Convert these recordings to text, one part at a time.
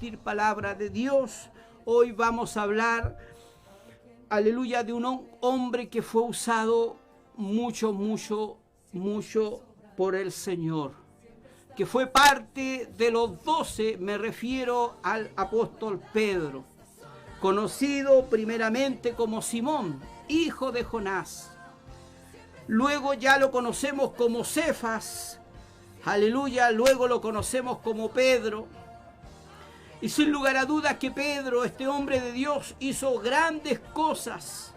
compartir palabra de Dios. Hoy vamos a hablar, aleluya, de un hombre que fue usado mucho por el Señor, que fue parte de los 12, me refiero al apóstol Pedro, conocido primeramente como Simón, hijo de Jonás. Luego ya lo conocemos como Cefas, aleluya, luego lo conocemos como Pedro. Y sin lugar a dudas que Pedro, este hombre de Dios, hizo grandes cosas.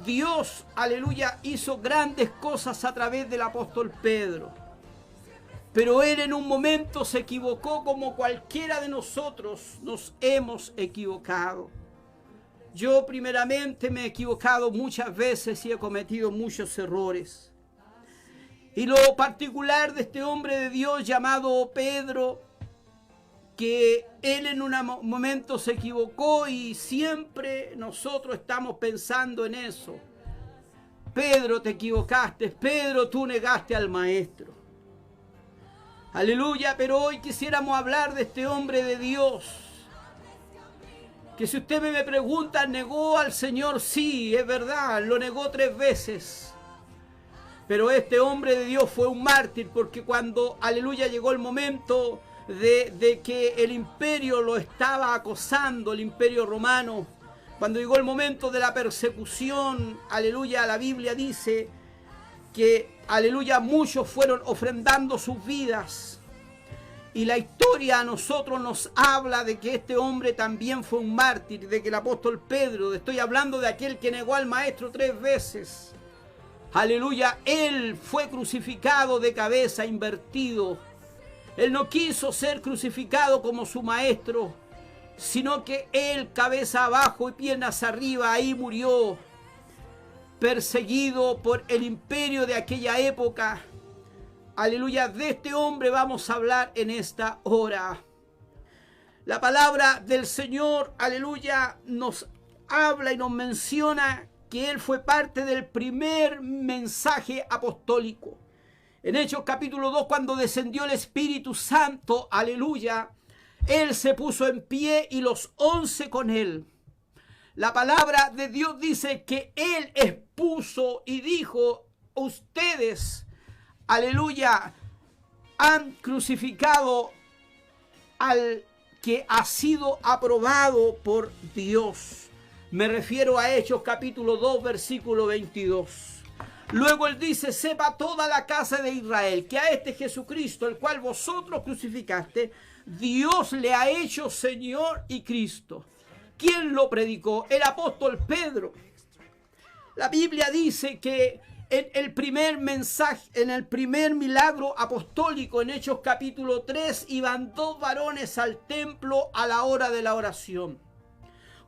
Dios, aleluya, hizo grandes cosas a través del apóstol Pedro. Pero él en un momento se equivocó como cualquiera de nosotros nos hemos equivocado. Yo primeramente me he equivocado muchas veces y he cometido muchos errores. Y lo particular de este hombre de Dios llamado Pedro, que él en un momento se equivocó y siempre nosotros estamos pensando en eso. Pedro, te equivocaste. Pedro, tú negaste al maestro. Aleluya, pero hoy quisiéramos hablar de este hombre de Dios, que si usted me pregunta, ¿negó al Señor? Sí, es verdad, lo negó 3 veces. Pero este hombre de Dios fue un mártir, porque cuando, aleluya, llegó el momento de que el imperio lo estaba acosando, el imperio romano, cuando llegó el momento de la persecución, aleluya, la Biblia dice que, aleluya, muchos fueron ofrendando sus vidas. Y la historia a nosotros nos habla de que este hombre también fue un mártir, de que el apóstol Pedro, estoy hablando de aquel que negó al maestro 3 veces. Aleluya, él fue crucificado de cabeza, invertido. Él no quiso ser crucificado como su maestro, sino que él, cabeza abajo y piernas arriba, ahí murió, perseguido por el imperio de aquella época. Aleluya, de este hombre vamos a hablar en esta hora. La palabra del Señor, aleluya, nos habla y nos menciona que él fue parte del primer mensaje apostólico. En Hechos capítulo 2, cuando descendió el Espíritu Santo, aleluya, él se puso en pie y los 11 con él. La palabra de Dios dice que él expuso y dijo, ustedes, aleluya, han crucificado al que ha sido aprobado por Dios. Me refiero a Hechos capítulo 2, versículo 22. Luego él dice, sepa toda la casa de Israel que a este Jesucristo, el cual vosotros crucificaste, Dios le ha hecho Señor y Cristo. ¿Quién lo predicó? El apóstol Pedro. La Biblia dice que en el primer mensaje, en el primer milagro apostólico, en Hechos capítulo 3, iban 2 varones al templo a la hora de la oración.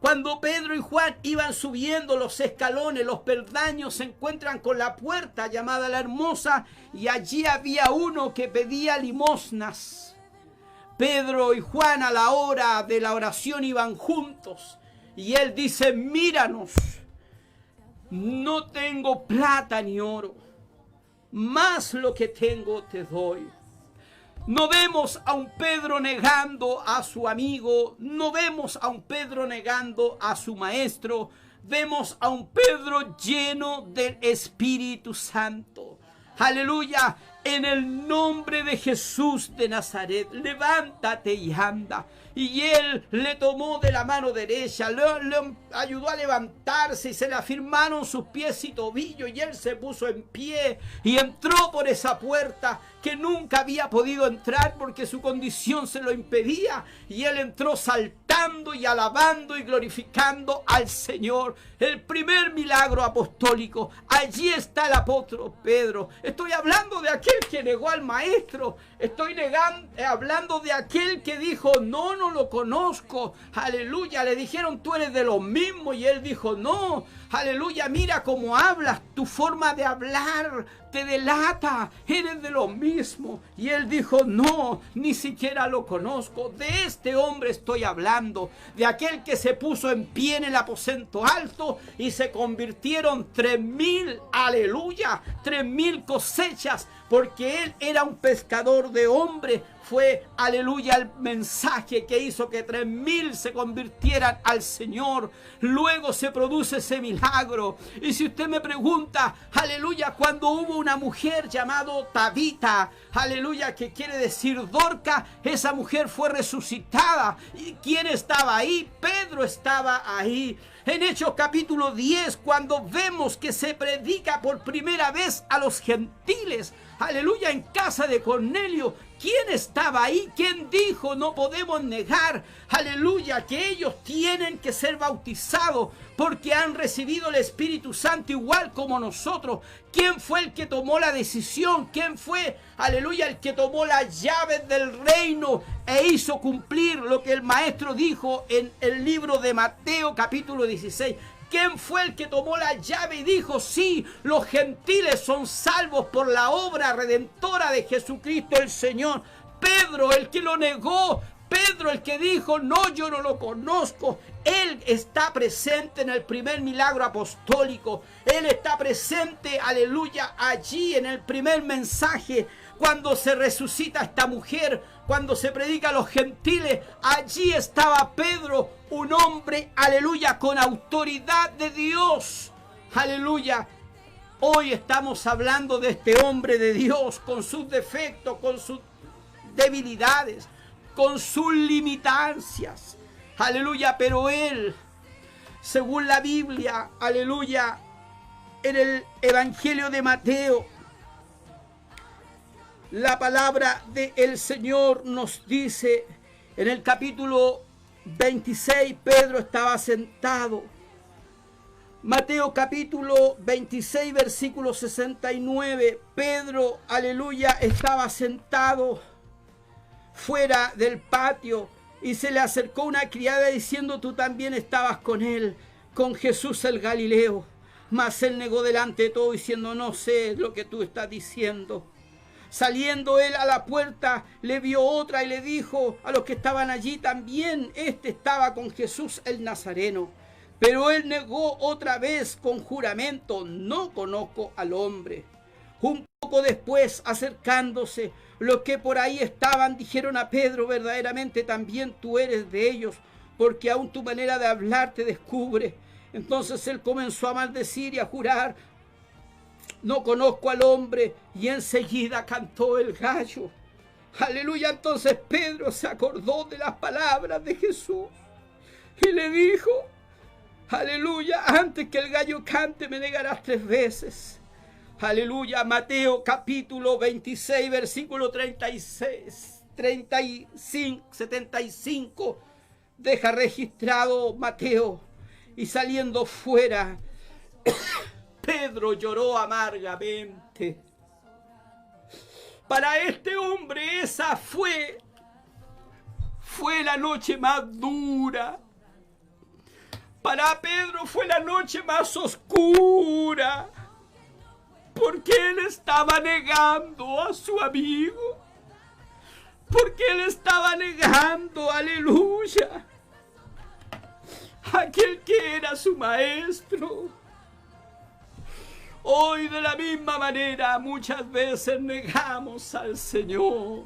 Cuando Pedro y Juan iban subiendo los escalones, los peldaños, se encuentran con la puerta llamada la Hermosa, y allí había uno que pedía limosnas. Pedro y Juan a la hora de la oración iban juntos, y él dice, míranos, no tengo plata ni oro, mas lo que tengo te doy. No vemos a un Pedro negando a su amigo, no vemos a un Pedro negando a su maestro, vemos a un Pedro lleno del Espíritu Santo. Aleluya, en el nombre de Jesús de Nazaret, levántate y anda. Y él le tomó de la mano derecha, le ayudó a levantarse y se le afirmaron sus pies y tobillos, y él se puso en pie y entró por esa puerta que nunca había podido entrar porque su condición se lo impedía, y él entró saltando y alabando y glorificando al Señor. El primer milagro apostólico, allí está el apóstol Pedro. Estoy hablando de aquel que negó al maestro, estoy hablando de aquel que dijo, no lo conozco, aleluya. Le dijeron, tú eres de los mismos, y él dijo, no, aleluya, mira cómo hablas, tu forma de hablar te delata, eres de lo mismo. Y él dijo, no, ni siquiera lo conozco. De este hombre estoy hablando, de aquel que se puso en pie en el aposento alto y se convirtieron 3,000, aleluya, 3,000 cosechas, porque él era un pescador de hombres. fue, aleluya, el mensaje que hizo que 3.000 se convirtieran al Señor. Luego se produce ese milagro. Y si usted me pregunta, aleluya, cuando hubo una mujer llamada Tabita, aleluya, que quiere decir Dorca, esa mujer fue resucitada. ¿Y quién estaba ahí? Pedro estaba ahí. En Hechos capítulo 10, cuando vemos que se predica por primera vez a los gentiles, aleluya, en casa de Cornelio, ¿quién estaba ahí? ¿Quién dijo? No podemos negar, aleluya, que ellos tienen que ser bautizados porque han recibido el Espíritu Santo igual como nosotros. ¿Quién fue el que tomó la decisión? ¿Quién fue, aleluya, el que tomó las llaves del reino e hizo cumplir lo que el maestro dijo en el libro de Mateo capítulo 16? ¿Quién fue el que tomó la llave y dijo, sí, los gentiles son salvos por la obra redentora de Jesucristo el Señor? Pedro, el que lo negó. Pedro, el que dijo, no, yo no lo conozco. Él está presente en el primer milagro apostólico. Él está presente, aleluya, allí en el primer mensaje. Cuando se resucita esta mujer, cuando se predica a los gentiles, allí estaba Pedro, un hombre, aleluya, con autoridad de Dios. Aleluya. Hoy estamos hablando de este hombre de Dios, con sus defectos, con sus debilidades, con sus limitancias. Aleluya, pero él, según la Biblia, aleluya, en el Evangelio de Mateo, la palabra del Señor nos dice, en el capítulo 26, Pedro estaba sentado. Mateo capítulo 26, versículo 69, Pedro, aleluya, estaba sentado fuera del patio y se le acercó una criada diciendo, tú también estabas con él, con Jesús el Galileo. Mas él negó delante de todo diciendo, no sé lo que tú estás diciendo. Saliendo él a la puerta, le vio otra y le dijo a los que estaban allí también, este estaba con Jesús el Nazareno. Pero él negó otra vez con juramento, no conozco al hombre. Un poco después, acercándose, los que por ahí estaban dijeron a Pedro, verdaderamente también tú eres de ellos, porque aún tu manera de hablar te descubre. Entonces él comenzó a maldecir y a jurar, no conozco al hombre, y enseguida cantó el gallo. Aleluya, entonces Pedro se acordó de las palabras de Jesús y le dijo, aleluya, antes que el gallo cante me negarás 3 veces. Aleluya, Mateo capítulo 26, versículo 36, 35, 75, deja registrado Mateo, y saliendo fuera, Pedro lloró amargamente. Para este hombre esa fue la noche más dura. Para Pedro fue la noche más oscura, porque él estaba negando a su amigo, porque él estaba negando, aleluya, aquel que era su maestro. Hoy de la misma manera muchas veces negamos al Señor.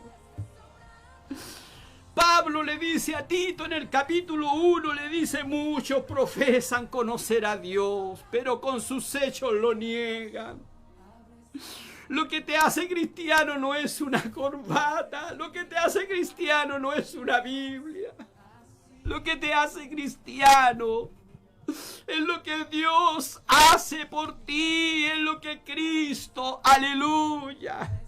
Pablo le dice a Tito en el capítulo 1, le dice, muchos profesan conocer a Dios, pero con sus hechos lo niegan. Lo que te hace cristiano no es una corbata, lo que te hace cristiano no es una Biblia. Lo que te hace cristiano es lo que Dios hace por ti, es lo que Cristo, aleluya.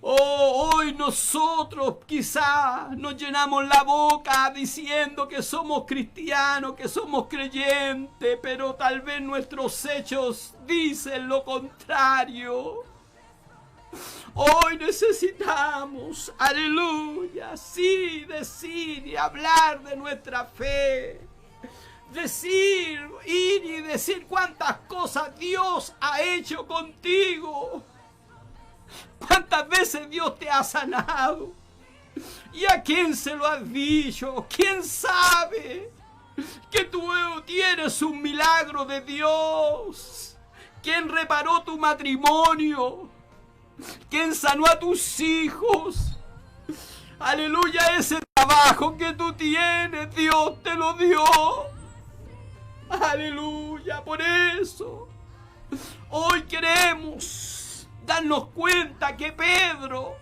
Oh, hoy nosotros quizá nos llenamos la boca diciendo que somos cristianos, que somos creyentes, pero tal vez nuestros hechos dicen lo contrario. Hoy necesitamos, aleluya, sí, decir y hablar de nuestra fe. Decir, ir y decir cuántas cosas Dios ha hecho contigo. ¿Cuántas veces Dios te ha sanado? ¿Y a quién se lo has dicho? ¿Quién sabe que tú tienes un milagro de Dios? ¿Quién reparó tu matrimonio? ¿Quién sanó a tus hijos? Aleluya, ese trabajo que tú tienes, Dios te lo dio. Aleluya, por eso hoy queremos darnos cuenta que Pedro,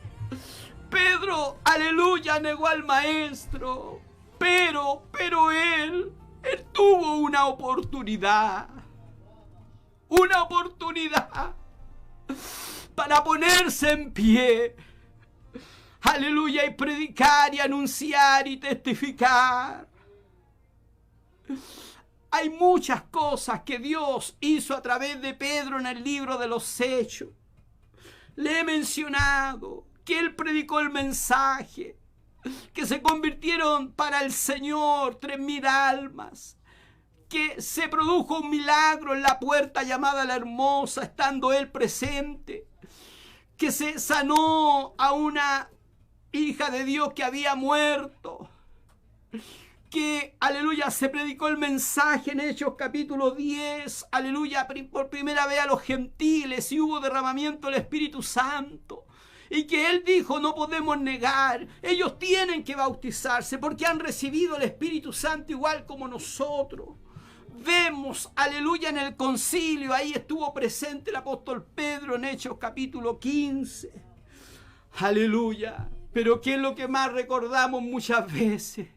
aleluya, negó al maestro, pero él tuvo una oportunidad para ponerse en pie, aleluya, y predicar y anunciar y testificar. Hay muchas cosas que Dios hizo a través de Pedro en el libro de los Hechos. Le he mencionado que él predicó el mensaje, que se convirtieron para el Señor 3,000 almas, que se produjo un milagro en la puerta llamada La Hermosa, estando él presente, que se sanó a una hija de Dios que había muerto, que, aleluya, se predicó el mensaje en Hechos capítulo 10, aleluya, por primera vez a los gentiles, y hubo derramamiento del Espíritu Santo, y que él dijo: no podemos negar, ellos tienen que bautizarse porque han recibido el Espíritu Santo igual como nosotros. Vemos, aleluya, en el concilio, ahí estuvo presente el apóstol Pedro en Hechos capítulo 15, aleluya. Pero ¿qué es lo que más recordamos muchas veces?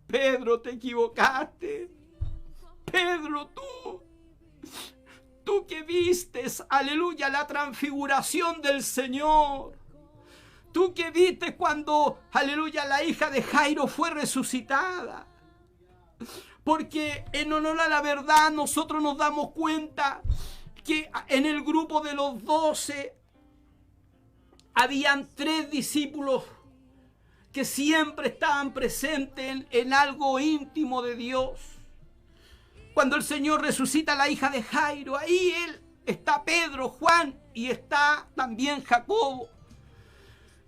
Pedro, te equivocaste. Pedro, tú que vistes, aleluya, la transfiguración del Señor. Tú que viste cuando, aleluya, la hija de Jairo fue resucitada. Porque en honor a la verdad nosotros nos damos cuenta que en el grupo de los 12 habían 3 discípulos que siempre estaban presentes en algo íntimo de Dios. Cuando el Señor resucita a la hija de Jairo, ahí está Pedro, Juan y está también Jacobo.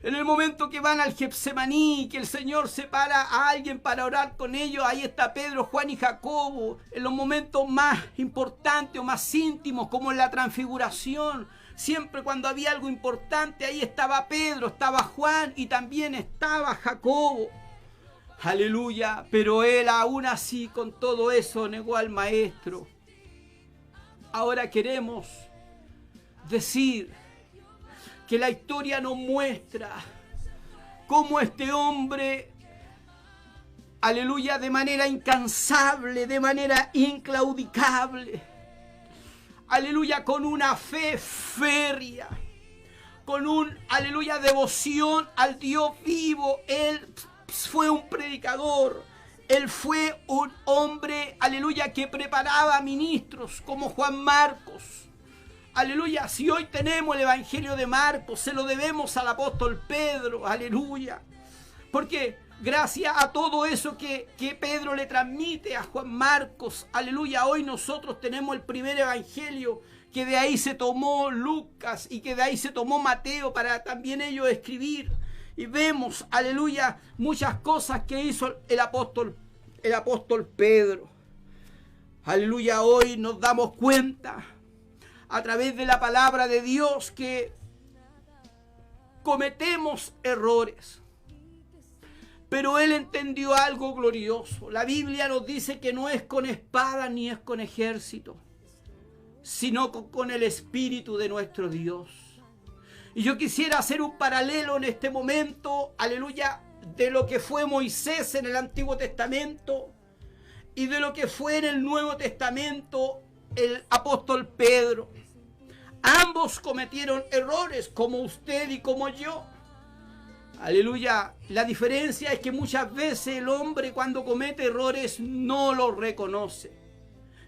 En el momento que van al Getsemaní, que el Señor separa a alguien para orar con ellos, ahí está Pedro, Juan y Jacobo. En los momentos más importantes o más íntimos, como en la transfiguración, siempre cuando había algo importante, ahí estaba Pedro, estaba Juan y también estaba Jacobo. Aleluya, pero él aún así, con todo eso, negó al maestro. Ahora queremos decir que la historia nos muestra cómo este hombre, aleluya, de manera incansable, de manera inclaudicable, aleluya, con una fe férrea, con aleluya, devoción al Dios vivo, él fue un predicador, él fue un hombre, aleluya, que preparaba ministros como Juan Marcos. Aleluya, si hoy tenemos el Evangelio de Marcos, se lo debemos al apóstol Pedro, aleluya. Porque gracias a todo eso que Pedro le transmite a Juan Marcos, aleluya, hoy nosotros tenemos el primer Evangelio, que de ahí se tomó Lucas y que de ahí se tomó Mateo para también ellos escribir. Y vemos, aleluya, muchas cosas que hizo el apóstol Pedro. Aleluya, hoy nos damos cuenta a través de la palabra de Dios que cometemos errores. Pero él entendió algo glorioso. La Biblia nos dice que no es con espada ni es con ejército, sino con el Espíritu de nuestro Dios. Y yo quisiera hacer un paralelo en este momento, aleluya, de lo que fue Moisés en el Antiguo Testamento y de lo que fue en el Nuevo Testamento el apóstol Pedro. Ambos cometieron errores, como usted y como yo. Aleluya. La diferencia es que muchas veces el hombre, cuando comete errores, no los reconoce.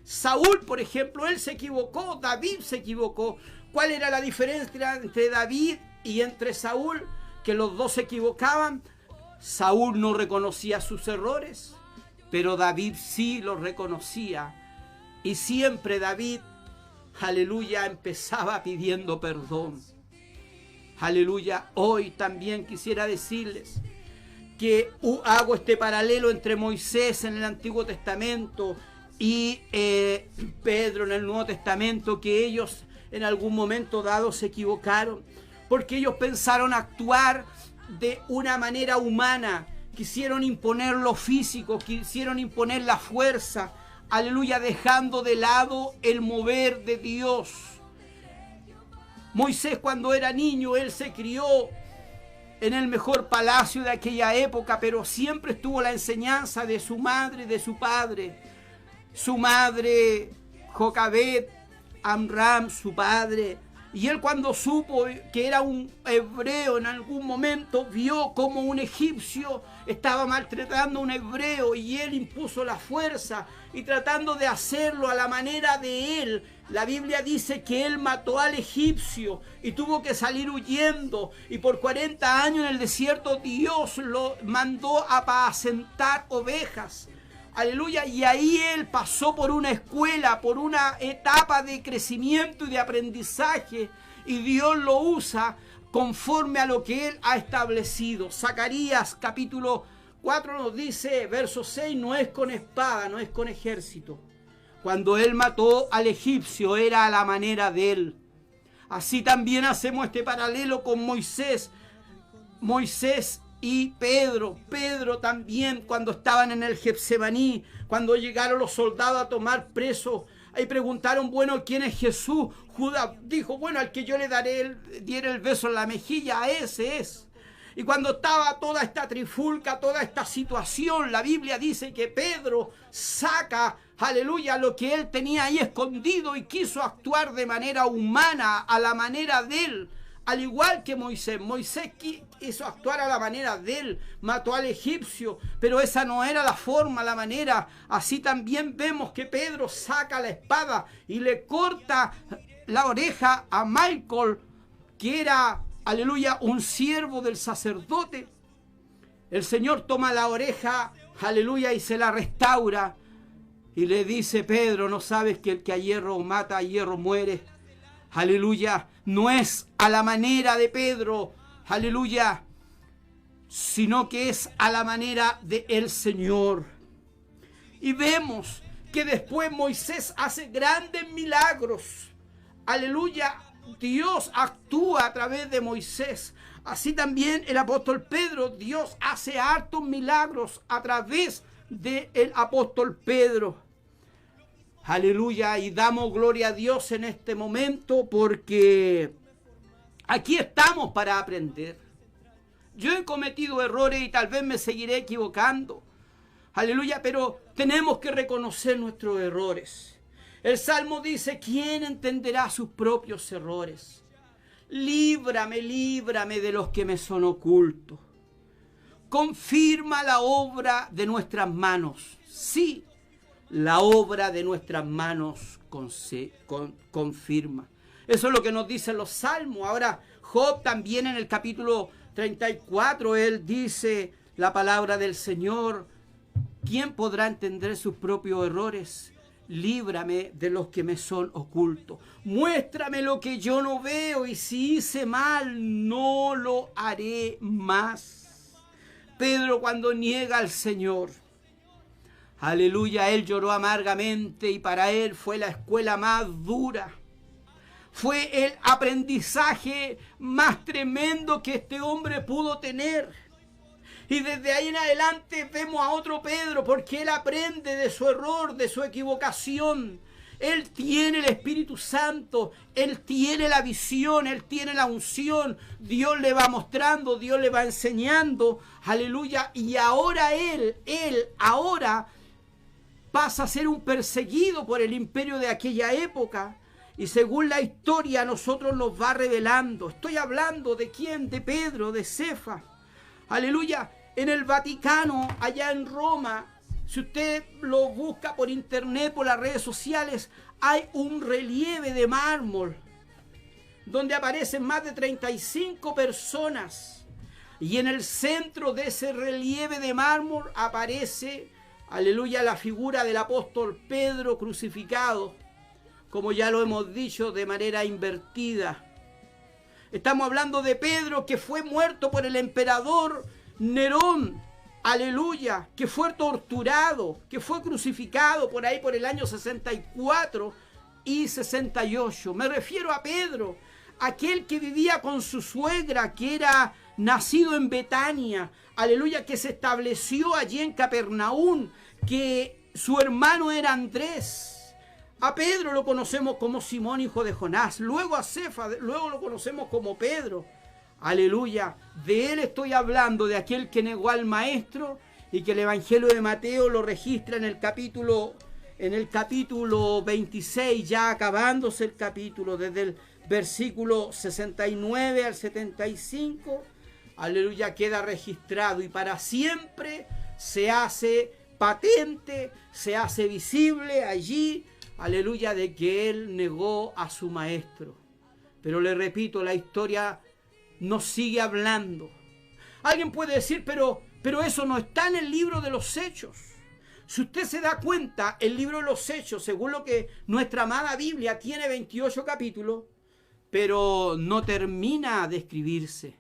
Saúl, por ejemplo, él se equivocó, David se equivocó. ¿Cuál era la diferencia entre David y entre Saúl? Que los dos se equivocaban. Saúl no reconocía sus errores, pero David sí los reconocía. Y siempre David, aleluya, empezaba pidiendo perdón. Aleluya. Hoy también quisiera decirles que hago este paralelo entre Moisés en el Antiguo Testamento y Pedro en el Nuevo Testamento, que ellos en algún momento dado se equivocaron, porque ellos pensaron actuar de una manera humana, quisieron imponer lo físico, quisieron imponer la fuerza, aleluya, dejando de lado el mover de Dios. Moisés, cuando era niño, él se crió en el mejor palacio de aquella época, pero siempre estuvo la enseñanza de su madre y de su padre. Su madre, Jocabed, Amram, su padre. Y él, cuando supo que era un hebreo, en algún momento vio como un egipcio estaba maltratando a un hebreo, y él impuso la fuerza y tratando de hacerlo a la manera de él. La Biblia dice que él mató al egipcio y tuvo que salir huyendo, y por 40 años en el desierto Dios lo mandó a apacentar ovejas. Aleluya, y ahí él pasó por una escuela, por una etapa de crecimiento y de aprendizaje, y Dios lo usa conforme a lo que él ha establecido. Zacarías capítulo 4 nos dice, verso 6, no es con espada, no es con ejército. Cuando él mató al egipcio era a la manera de él. Así también hacemos este paralelo con Moisés. Moisés y Pedro. Pedro también, cuando estaban en el Getsemaní, cuando llegaron los soldados a tomar preso, ahí preguntaron, bueno, ¿quién es Jesús? Judas dijo, bueno, al que yo le diera el beso en la mejilla, a ese es. Y cuando estaba toda esta trifulca, toda esta situación, la Biblia dice que Pedro saca, aleluya, lo que él tenía ahí escondido y quiso actuar de manera humana, a la manera de él. Al igual que Moisés. Moisés quiso actuar a la manera de él, mató al egipcio, pero esa no era la forma, la manera. Así también vemos que Pedro saca la espada y le corta la oreja a Michael, que era, aleluya, un siervo del sacerdote. El Señor toma la oreja, aleluya, y se la restaura. Y le dice, Pedro, ¿no sabes que el que a hierro mata, a hierro muere? Aleluya, no es a la manera de Pedro, aleluya, sino que es a la manera del Señor. Y vemos que después Moisés hace grandes milagros. Aleluya, Dios actúa a través de Moisés. Así también el apóstol Pedro, Dios hace hartos milagros a través del apóstol Pedro. Aleluya, y damos gloria a Dios en este momento porque aquí estamos para aprender. Yo he cometido errores y tal vez me seguiré equivocando. Aleluya, pero tenemos que reconocer nuestros errores. El Salmo dice, ¿quién entenderá sus propios errores? Líbrame, líbrame de los que me son ocultos. Confirma la obra de nuestras manos. Sí, la obra de nuestras manos confirma. Eso es lo que nos dicen los salmos. Ahora, Job también en el capítulo 34, él dice la palabra del Señor. ¿Quién podrá entender sus propios errores? Líbrame de los que me son ocultos. Muéstrame lo que yo no veo, y si hice mal, no lo haré más. Pedro, cuando niega al Señor, aleluya, él lloró amargamente, y para él fue la escuela más dura. Fue el aprendizaje más tremendo que este hombre pudo tener. Y desde ahí en adelante vemos a otro Pedro, porque él aprende de su error, de su equivocación. Él tiene el Espíritu Santo, él tiene la visión, él tiene la unción. Dios le va mostrando, Dios le va enseñando. Aleluya. Y ahora él ahora pasa a ser un perseguido por el imperio de aquella época. Y según la historia a nosotros nos va revelando. Estoy hablando de quién, de Pedro, de Cefas. Aleluya. En el Vaticano, allá en Roma, si usted lo busca por internet, por las redes sociales, hay un relieve de mármol donde aparecen más de 35 personas. Y en el centro de ese relieve de mármol aparece, aleluya, la figura del apóstol Pedro crucificado, como ya lo hemos dicho, de manera invertida. Estamos hablando de Pedro, que fue muerto por el emperador Nerón, aleluya, que fue torturado, que fue crucificado por ahí por el año 64 y 68. Me refiero a Pedro, aquel que vivía con su suegra, que era nacido en Betania, aleluya, que se estableció allí en Capernaum, que su hermano era Andrés. A Pedro lo conocemos como Simón, hijo de Jonás. Luego a Cefas, luego lo conocemos como Pedro. Aleluya. De él estoy hablando, de aquel que negó al maestro, y que el Evangelio de Mateo lo registra en el capítulo 26, ya acabándose el capítulo, desde el versículo 69 al 75. Aleluya, queda registrado y para siempre se hace patente, se hace visible allí, aleluya, de que él negó a su maestro. Pero le repito, la historia nos sigue hablando. Alguien puede decir, pero eso no está en el libro de los Hechos. Si usted se da cuenta, el libro de los Hechos, según lo que nuestra amada Biblia, tiene 28 capítulos, pero no termina de escribirse.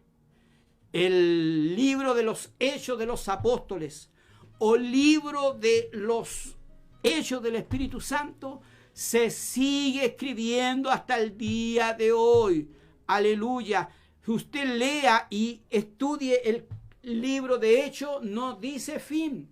El libro de los Hechos de los Apóstoles o libro de los Hechos del Espíritu Santo se sigue escribiendo hasta el día de hoy. Aleluya. Si usted lea y estudie el libro de Hechos, no dice fin,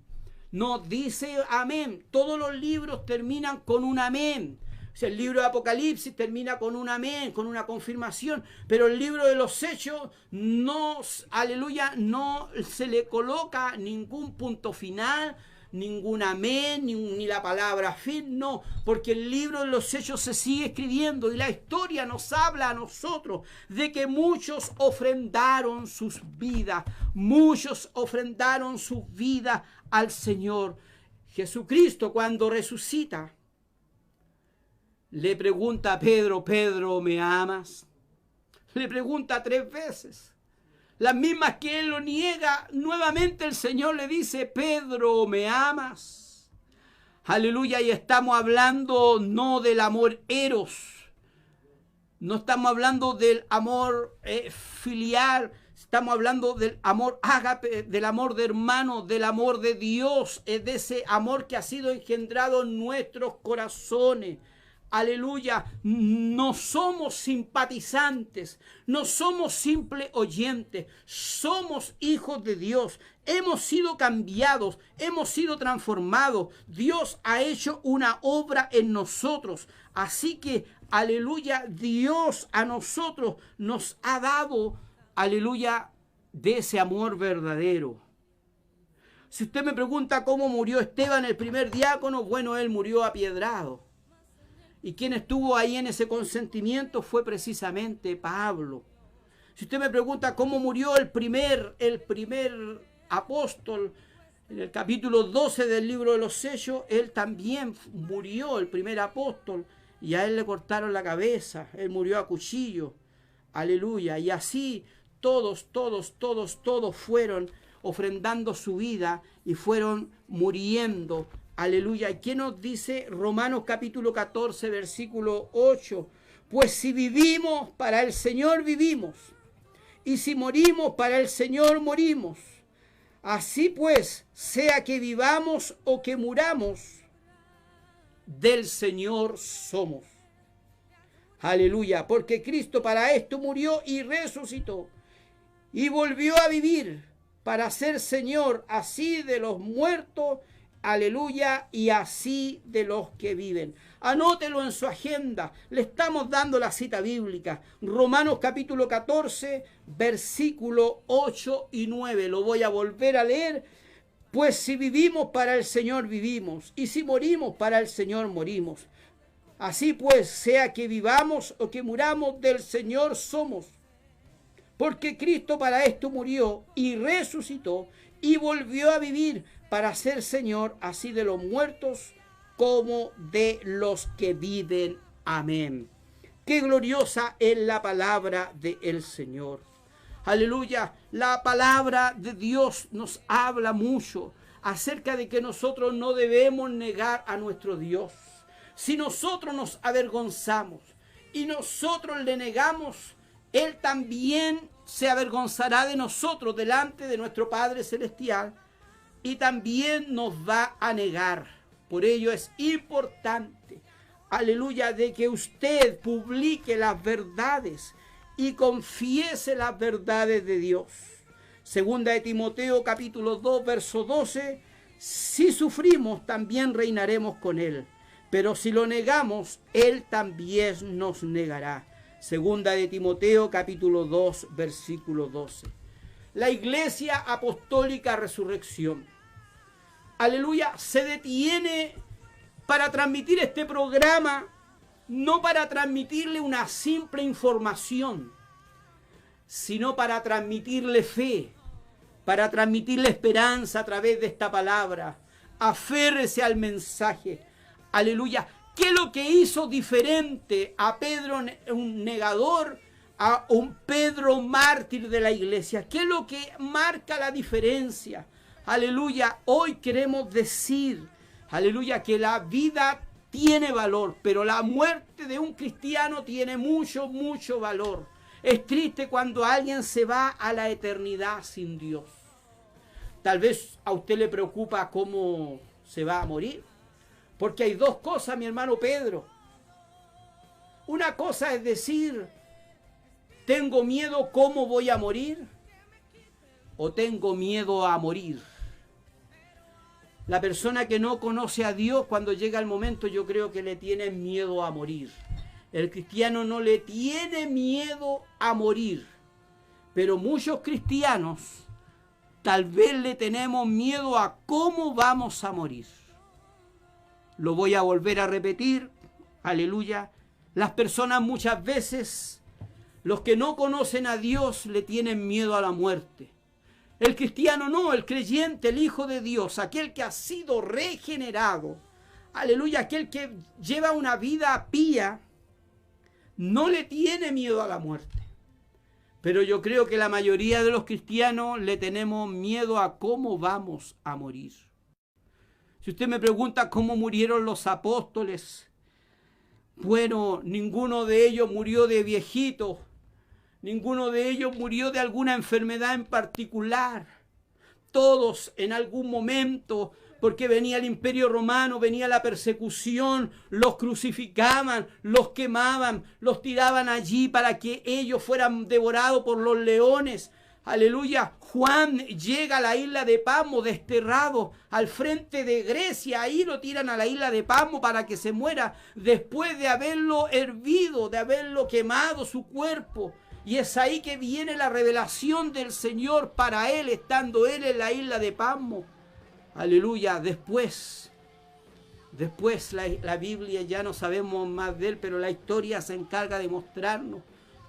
no dice amén. Todos los libros terminan con un amén. O sea, el libro de Apocalipsis termina con un amén, con una confirmación, pero el libro de los Hechos no, aleluya, no se le coloca ningún punto final, ningún amén, ni la palabra fin, no, porque el libro de los Hechos se sigue escribiendo y la historia nos habla a nosotros de que muchos ofrendaron sus vidas, al Señor Jesucristo. Cuando resucita, le pregunta a Pedro, Pedro, ¿me amas? Le pregunta 3 veces. Las mismas que él lo niega, nuevamente el Señor le dice, Pedro, ¿me amas? Aleluya, y estamos hablando no del amor eros, no estamos hablando del amor filial, estamos hablando del amor ágape, del amor de hermano, del amor de Dios, de ese amor que ha sido engendrado en nuestros corazones. Aleluya, no somos simpatizantes, no somos simples oyentes, somos hijos de Dios, hemos sido cambiados, hemos sido transformados, Dios ha hecho una obra en nosotros, así que, aleluya, Dios a nosotros nos ha dado, aleluya, de ese amor verdadero. Si usted me pregunta cómo murió Esteban, el primer diácono, bueno, él murió apiedrado. Y quien estuvo ahí en ese consentimiento fue precisamente Pablo. Si usted me pregunta cómo murió el primer apóstol, en el capítulo 12 del libro de los Hechos, él también murió, el primer apóstol, y a él le cortaron la cabeza, él murió a cuchillo. Aleluya. Y así todos fueron ofrendando su vida y fueron muriendo. Aleluya. ¿Y qué nos dice Romanos capítulo 14, versículo 8? Pues si vivimos, para el Señor vivimos, y si morimos, para el Señor morimos. Así pues, sea que vivamos o que muramos, del Señor somos. Aleluya. Porque Cristo para esto murió y resucitó, y volvió a vivir para ser Señor así de los muertos, aleluya, y así de los que viven. Anótelo en su agenda. Le estamos dando la cita bíblica. Romanos capítulo 14, versículo 8 y 9. Lo voy a volver a leer. Pues si vivimos, para el Señor vivimos, y si morimos, para el Señor morimos. Así pues, sea que vivamos o que muramos, del Señor somos. Porque Cristo para esto murió y resucitó y volvió a vivir para ser Señor así de los muertos como de los que viven. Amén. Qué gloriosa es la palabra del Señor. Aleluya. La palabra de Dios nos habla mucho acerca de que nosotros no debemos negar a nuestro Dios. Si nosotros nos avergonzamos y nosotros le negamos, Él también se avergonzará de nosotros delante de nuestro Padre Celestial y también nos va a negar. Por ello es importante, aleluya, de que usted publique las verdades y confiese las verdades de Dios. Segunda de Timoteo capítulo 2 verso 12, si sufrimos también reinaremos con Él, pero si lo negamos, Él también nos negará. Segunda de Timoteo capítulo 2 versículo 12. La Iglesia Apostólica Resurrección, aleluya, se detiene para transmitir este programa, no para transmitirle una simple información, sino para transmitirle fe, para transmitirle esperanza a través de esta palabra. Aférrese al mensaje, aleluya. ¿Qué es lo que hizo diferente a Pedro, un negador, a un Pedro mártir de la iglesia? ¿Qué es lo que marca la diferencia? Aleluya, hoy queremos decir, aleluya, que la vida tiene valor, pero la muerte de un cristiano tiene mucho, mucho valor. Es triste cuando alguien se va a la eternidad sin Dios. Tal vez a usted le preocupa cómo se va a morir, porque hay dos cosas, mi hermano Pedro. Una cosa es decir, tengo miedo cómo voy a morir, o tengo miedo a morir. La persona que no conoce a Dios, cuando llega el momento, yo creo que le tiene miedo a morir. El cristiano no le tiene miedo a morir, pero muchos cristianos tal vez le tenemos miedo a cómo vamos a morir. Lo voy a volver a repetir, aleluya. Las personas muchas veces, los que no conocen a Dios, le tienen miedo a la muerte. El cristiano no, el creyente, el Hijo de Dios, aquel que ha sido regenerado, aleluya, aquel que lleva una vida pía, no le tiene miedo a la muerte. Pero yo creo que la mayoría de los cristianos le tenemos miedo a cómo vamos a morir. Si usted me pregunta cómo murieron los apóstoles, bueno, ninguno de ellos murió de viejito. Ninguno de ellos murió de alguna enfermedad en particular. Todos en algún momento, porque venía el Imperio Romano, venía la persecución, los crucificaban, los quemaban, los tiraban allí para que ellos fueran devorados por los leones. Aleluya. Juan llega a la isla de Patmos desterrado al frente de Grecia. Ahí lo tiran a la isla de Patmos para que se muera después de haberlo hervido, de haberlo quemado su cuerpo. Y es ahí que viene la revelación del Señor para él, estando él en la isla de Patmos. Aleluya. Después la Biblia, ya no sabemos más de él, pero la historia se encarga de mostrarnos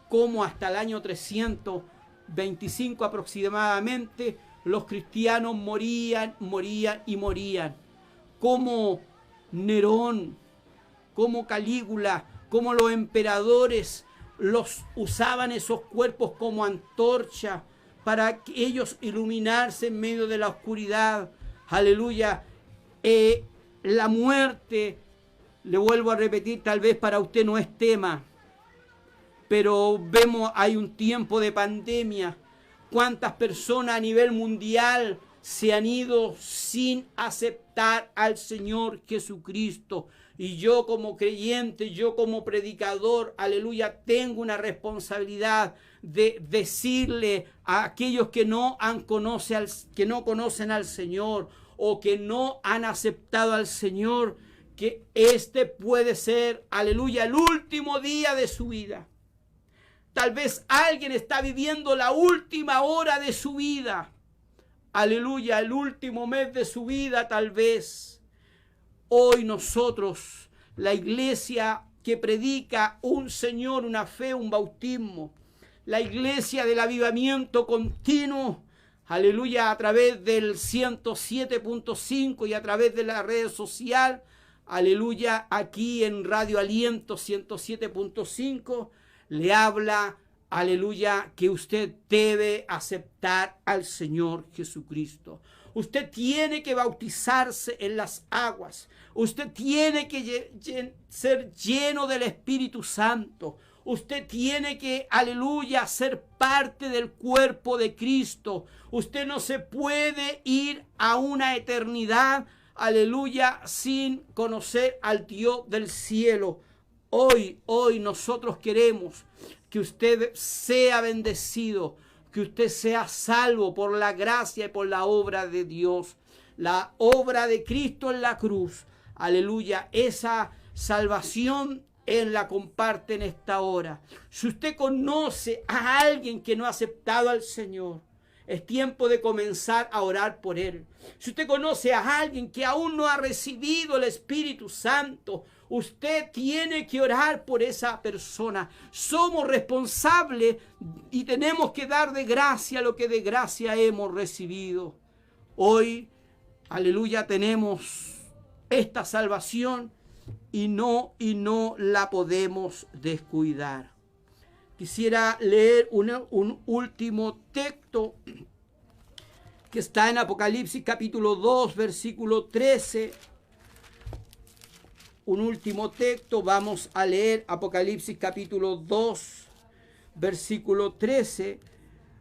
cómo hasta el año 325 aproximadamente los cristianos morían. Como Nerón, como Calígula, como los emperadores, los usaban esos cuerpos como antorcha para que ellos iluminarse en medio de la oscuridad. Aleluya. La muerte, le vuelvo a repetir, tal vez para usted no es tema, pero vemos, hay un tiempo de pandemia. ¿Cuántas personas a nivel mundial se han ido sin aceptar al Señor Jesucristo? Y yo como creyente, yo como predicador, aleluya, tengo una responsabilidad de decirle a aquellos que no conocen al Señor o que no han aceptado al Señor, que este puede ser, aleluya, el último día de su vida. Tal vez alguien está viviendo la última hora de su vida. Aleluya, el último mes de su vida tal vez. Hoy nosotros, la iglesia que predica un Señor, una fe, un bautismo, la iglesia del avivamiento continuo, aleluya, a través del 107.5 y a través de la red social, aleluya, aquí en Radio Aliento 107.5, le habla, aleluya, que usted debe aceptar al Señor Jesucristo. Usted tiene que bautizarse en las aguas. Usted tiene que ser lleno del Espíritu Santo. Usted tiene que, aleluya, ser parte del cuerpo de Cristo. Usted no se puede ir a una eternidad, aleluya, sin conocer al Dios del cielo. Hoy nosotros queremos que usted sea bendecido, que usted sea salvo por la gracia y por la obra de Dios, la obra de Cristo en la cruz. Aleluya, esa salvación Él la comparte en esta hora. Si usted conoce a alguien que no ha aceptado al Señor, es tiempo de comenzar a orar por él. Si usted conoce a alguien que aún no ha recibido el Espíritu Santo, usted tiene que orar por esa persona. Somos responsables y tenemos que dar de gracia lo que de gracia hemos recibido. Hoy, aleluya, tenemos esta salvación y no la podemos descuidar. Quisiera leer un último texto que está en Apocalipsis capítulo 2, versículo 13. Un último texto, vamos a leer Apocalipsis capítulo 2, versículo 13,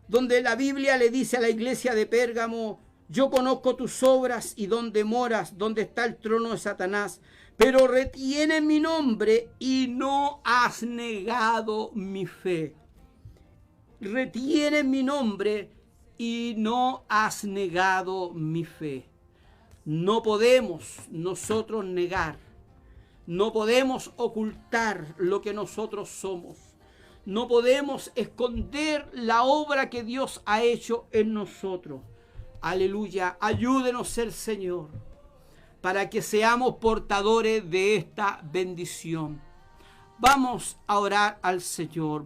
donde la Biblia le dice a la iglesia de Pérgamo: yo conozco tus obras y dónde moras, dónde está el trono de Satanás, pero retienes mi nombre y no has negado mi fe. Retienes mi nombre y no has negado mi fe. No podemos nosotros negar, no podemos ocultar lo que nosotros somos. No podemos esconder la obra que Dios ha hecho en nosotros. Aleluya, ayúdenos el Señor para que seamos portadores de esta bendición. Vamos a orar al Señor.